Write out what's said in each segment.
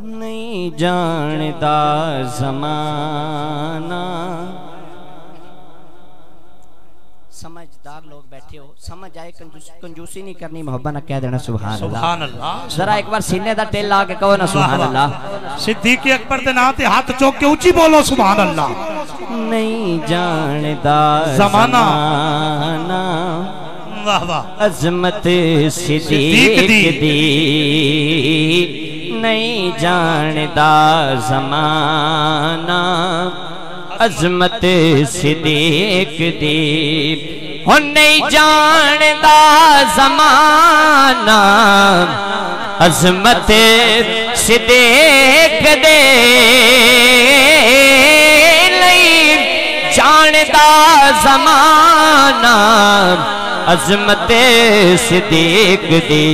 नहीं जानता ज़माना। समझदार लोग बैठे हो, समझ आए, कंजूसी नहीं करनी, मोहब्बत ना कह देना सुभान अल्लाह। जरा एक बार सीने दा टेल ला के कहो ना सुभान अल्लाह। सिद्दीक अकबर दे नाम ते हाथ चौक के ऊंची बोलो सुभान अल्लाह। नहीं जानता ज़माना, वाह वाह, अज़मत सिद्दीक दी नहीं जानता ज़माना, अज़मत सिद्दीक दी हो नहीं जानता ज़माना, अज़मत सिद्दीक दे नहीं जानता ज़माना, अज़मत सिद्दीक दी।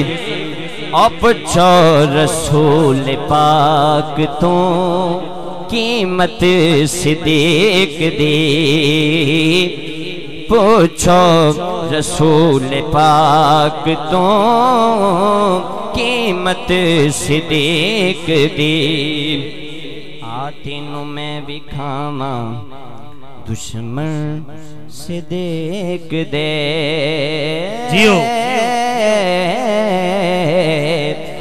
अब छो रसूल पाक तो कीमत सिद्दीक दी, पूछो रसूल पाक तो कीमत सिद्दीक दी। आतिनु मैं भी खामा दुश्मन सिद्दीक दे जियो।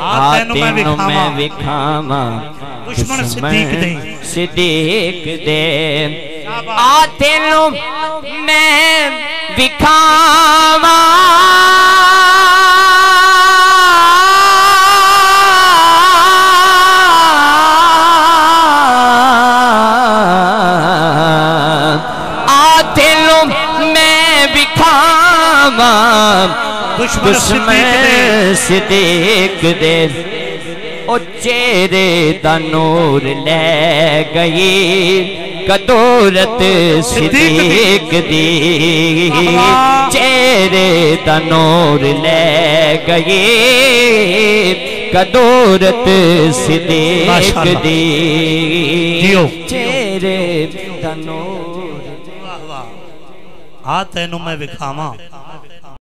आतिनु मैं भी खामा दुश्मन सिद्दीक दे। आतिनु मैं भी खामा दुश्मन सिद्दीक दे। ओ चेहरे दा नूर ले गई कदौरत सिद्दीक दी, चेहरे दा नूर ले गई कदौरत सिद्दीक दी, चेहरे दा नूर। आ तेनू मैं विखावा